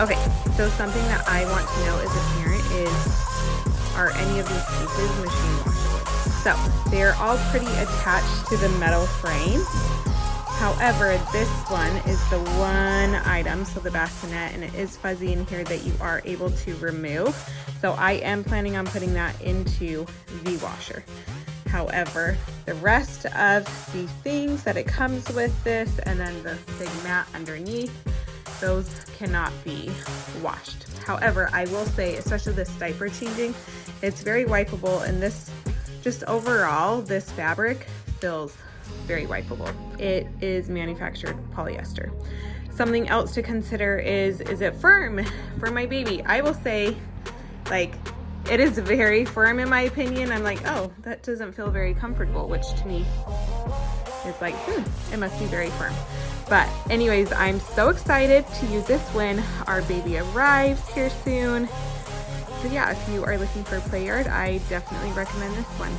Okay, so something that I want to know as a parent is, are any of these pieces machine washable? So they're all pretty attached to the metal frame. However, this one is the one item, so the bassinet, and it is fuzzy in here, that you are able to remove. So I am planning on putting that into the washer. However, the rest of the things that it comes with this, and then the big mat underneath, those cannot be washed. However, I will say, especially this diaper changing, it's very wipeable, and this, just overall, this fabric feels very wipeable. It is manufactured polyester. Something else to consider is it firm for my baby? I will say, like, it is very firm in my opinion. I'm like, oh, that doesn't feel very comfortable, which to me is like, it must be very firm. But anyways, I'm so excited to use this when our baby arrives here soon. So yeah, if you are looking for Playard, I definitely recommend this one.